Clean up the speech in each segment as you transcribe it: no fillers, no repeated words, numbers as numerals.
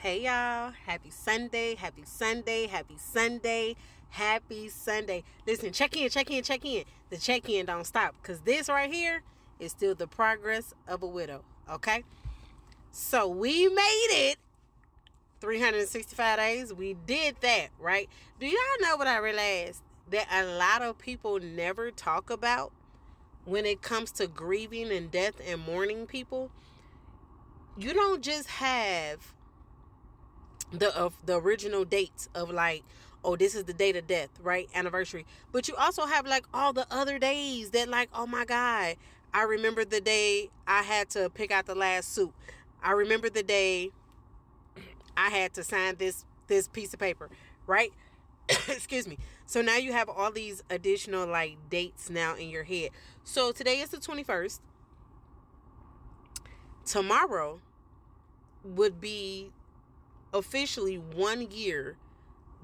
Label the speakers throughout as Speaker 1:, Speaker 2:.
Speaker 1: Hey y'all, happy Sunday, happy Sunday, happy Sunday, happy Sunday. Listen, check in, check in, check in. The check in don't stop because this right here is still the progress of a widow, okay? So we made it 365 days. We did that, right? Do y'all know what I realized? That a lot of people never talk about when it comes to grieving and death and mourning people. You don't just have the original dates of like, oh, this is the date of death, right? Anniversary. But you also have like all the other days that like, oh my God, I remember the day I had to pick out the last suit. I remember the day I had to sign this piece of paper, right? Excuse me. So now you have all these additional like dates now in your head. So today is the 21st. Tomorrow would be officially 1 year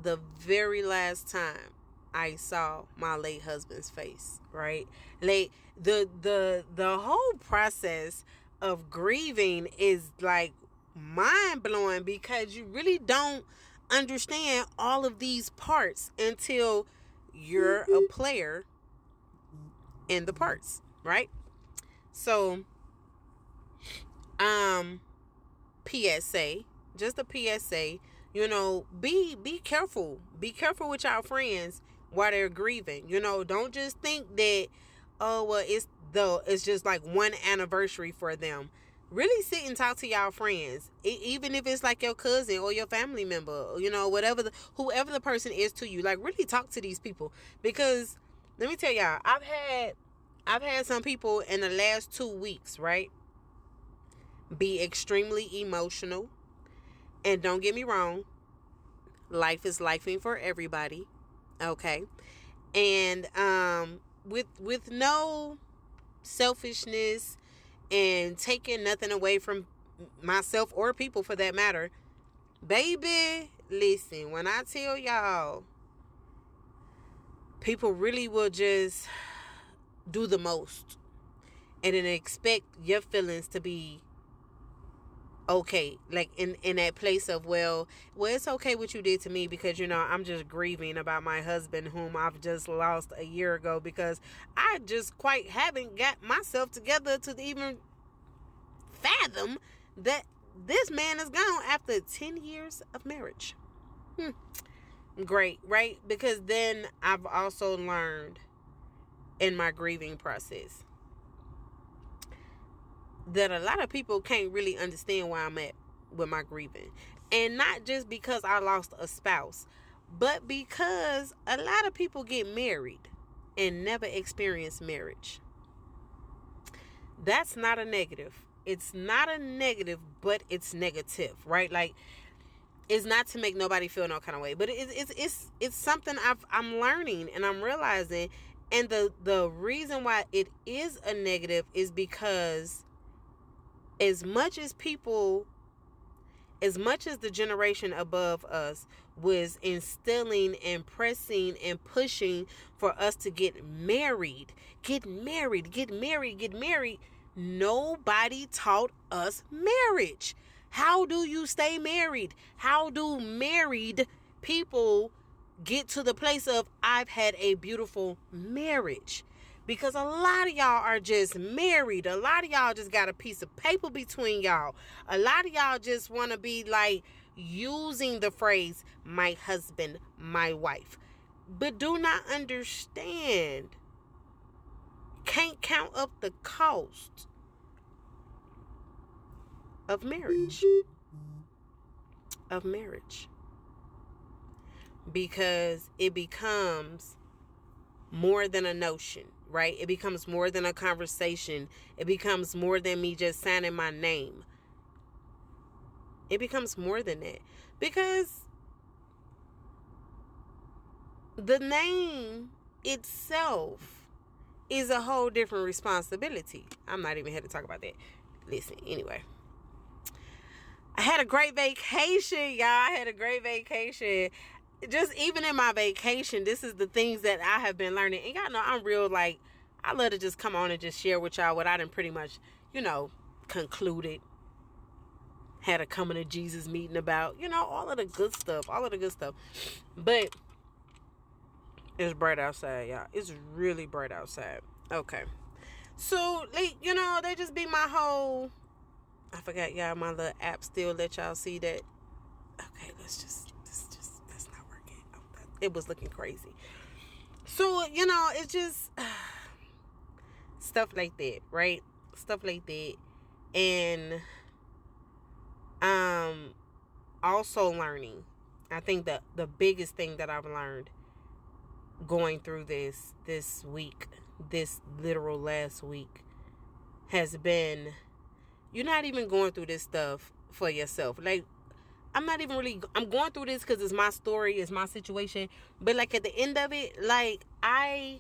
Speaker 1: the very last time I saw my late husband's face, right? Like the whole process of grieving is like mind blowing because you really don't understand all of these parts until you're a player in the parts, right? So PSA, just a PSA, be careful. Be careful with your friends while they're grieving. Don't just think that, oh well, it's just like one anniversary for them. Really sit and talk to y'all friends, even if it's like your cousin or your family member, whoever the person is to you. Like, really talk to these people, because let me tell y'all, I've had some people in the last 2 weeks, right, be extremely emotional. And don't get me wrong, life is lifing for everybody, okay? And with no selfishness and taking nothing away from myself or people for that matter, baby, listen, when I tell y'all, people really will just do the most and then expect your feelings to be okay, like in that place of, well, it's okay what you did to me, because I'm just grieving about my husband whom I've just lost a year ago, because I just quite haven't got myself together to even fathom that this man is gone after 10 years of marriage. Great, right? Because then I've also learned in my grieving process that a lot of people can't really understand where I'm at with my grieving. And not just because I lost a spouse, but because a lot of people get married and never experience marriage. That's not a negative. It's not a negative, but it's negative, right? Like, it's not to make nobody feel no kind of way, but it's something I'm learning and I'm realizing. And the reason why it is a negative is because as much as the generation above us was instilling and pressing and pushing for us to get married, nobody taught us marriage. How do you stay married? How do married people get to the place of, I've had a beautiful marriage? Because a lot of y'all are just married. A lot of y'all just got a piece of paper between y'all. A lot of y'all just want to be like using the phrase, my husband, my wife. But do not understand. Can't count up the cost of marriage. Because it becomes more than a notion, right? It becomes more than a conversation. It becomes more than me just signing my name. It becomes more than that, because the name itself is a whole different responsibility. I'm not even here to talk about that. Listen, anyway, I had a great vacation, y'all. I had a great vacation. Just even in my vacation, this is the things that I have been learning. And y'all know I'm real, like, I love to just come on and just share with y'all what I done pretty much, concluded. had a coming to Jesus meeting about, all of the good stuff. All of the good stuff. But it's bright outside, y'all. It's really bright outside. Okay. So, they just be my whole... I forgot, y'all, my little app still let y'all see that. Okay, that's not working. It was looking crazy. So, it's just stuff like that, right? Stuff like that. And also learning. I think that the biggest thing that I've learned going through this week, this literal last week, has been, you're not even going through this stuff for yourself. Like, I'm going through this because it's my story, it's my situation. But, like, at the end of it, like, I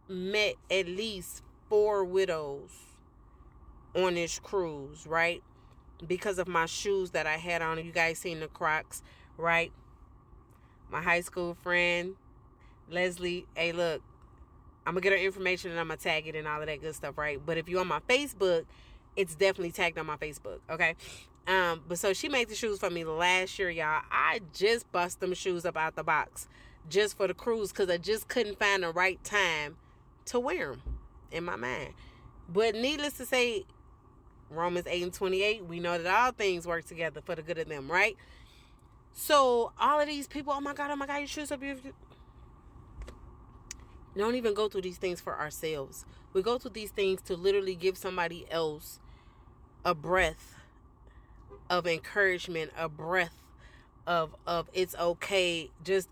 Speaker 1: met at least 4 widows on this cruise, right? Because of my shoes that I had on. You guys seen the Crocs, right? My high school friend, Leslie, hey, look, I'm going to get her information and I'm going to tag it and all of that good stuff, right? But if you're on my Facebook, it's definitely tagged on my Facebook, okay? But so she made the shoes for me last year, y'all. I just bust them shoes up out the box just for the cruise because I just couldn't find the right time to wear them in my mind. But needless to say, Romans 8:28, we know that all things work together for the good of them, right? So all of these people, oh my God, your shoes are beautiful. Don't even go through these things for ourselves. We go through these things to literally give somebody else a breath of encouragement, a breath of it's okay, just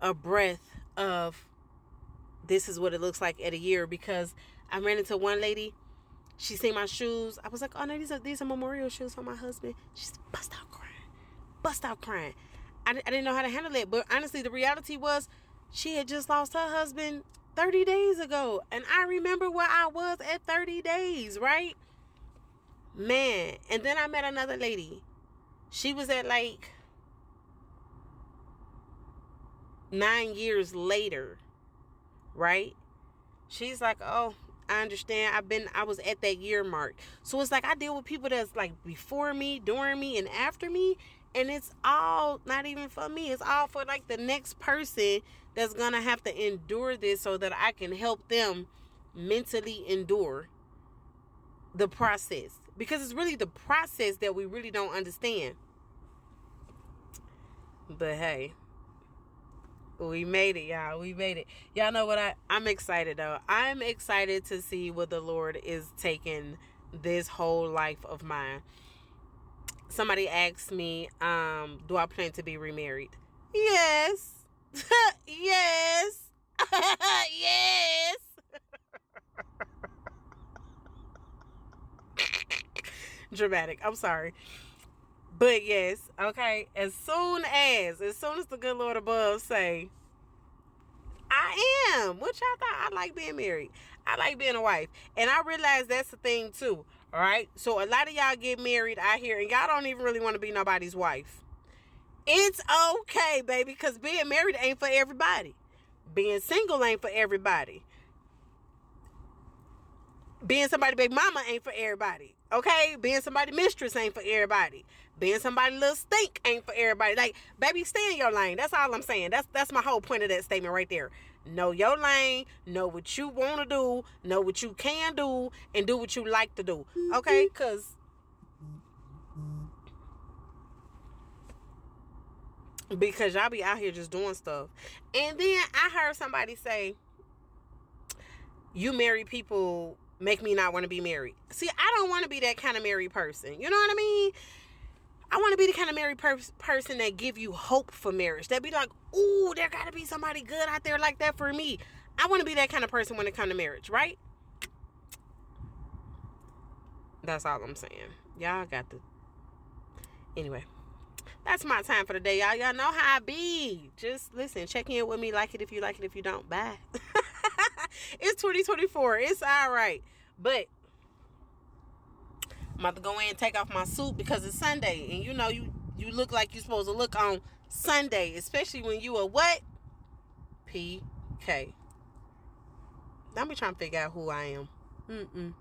Speaker 1: a breath of this is what it looks like at a year. Because I ran into one lady, she seen my shoes. I was like, oh no, these are memorial shoes for my husband. She's bust out crying. I didn't know how to handle it. But honestly, the reality was she had just lost her husband 30 days ago. And I remember where I was at 30 days, right? Man. And then I met another lady. She was at like 9 years later, right? She's like, oh, I understand. I was at that year mark. So it's like I deal with people that's like before me, during me, and after me. And it's all not even for me. It's all for like the next person that's going to have to endure this so that I can help them mentally endure the process. Because it's really the process that we really don't understand. But hey, we made it, y'all. We made it. Y'all know what I'm excited though. I'm excited to see what the Lord is taking this whole life of mine. Somebody asked me, do I plan to be remarried? Yes. Yes. Yes. Dramatic. I'm sorry. But yes, okay. As soon as the good Lord above say, I am. What y'all thought? I like being married. I like being a wife. And I realize that's the thing too. All right. So a lot of y'all get married out here and y'all don't even really want to be nobody's wife. It's okay, baby, because being married ain't for everybody. Being single ain't for everybody. Being somebody big mama ain't for everybody. Okay? Being somebody mistress ain't for everybody. Being somebody little stink ain't for everybody. Like, baby, stay in your lane. That's all I'm saying. That's my whole point of that statement right there. Know your lane, know what you want to do, know what you can do, and do what you like to do. Okay? Because y'all be out here just doing stuff. And then I heard somebody say, you married people make me not want to be married. See, I don't want to be that kind of married person. You know what I mean? I want to be the kind of married person that give you hope for marriage. That be like, ooh, there got to be somebody good out there like that for me. I want to be that kind of person when it comes to marriage, right? That's all I'm saying. Y'all got to... Anyway, that's my time for the day, y'all. Y'all know how I be. Just listen, check in with me. Like it if you like it. If you don't, bye. It's 2024. It's all right. But I'm about to go in and take off my suit because it's Sunday. And you know, you look like you're supposed to look on Sunday. Especially when you are what? PK. Don't be trying to figure out who I am.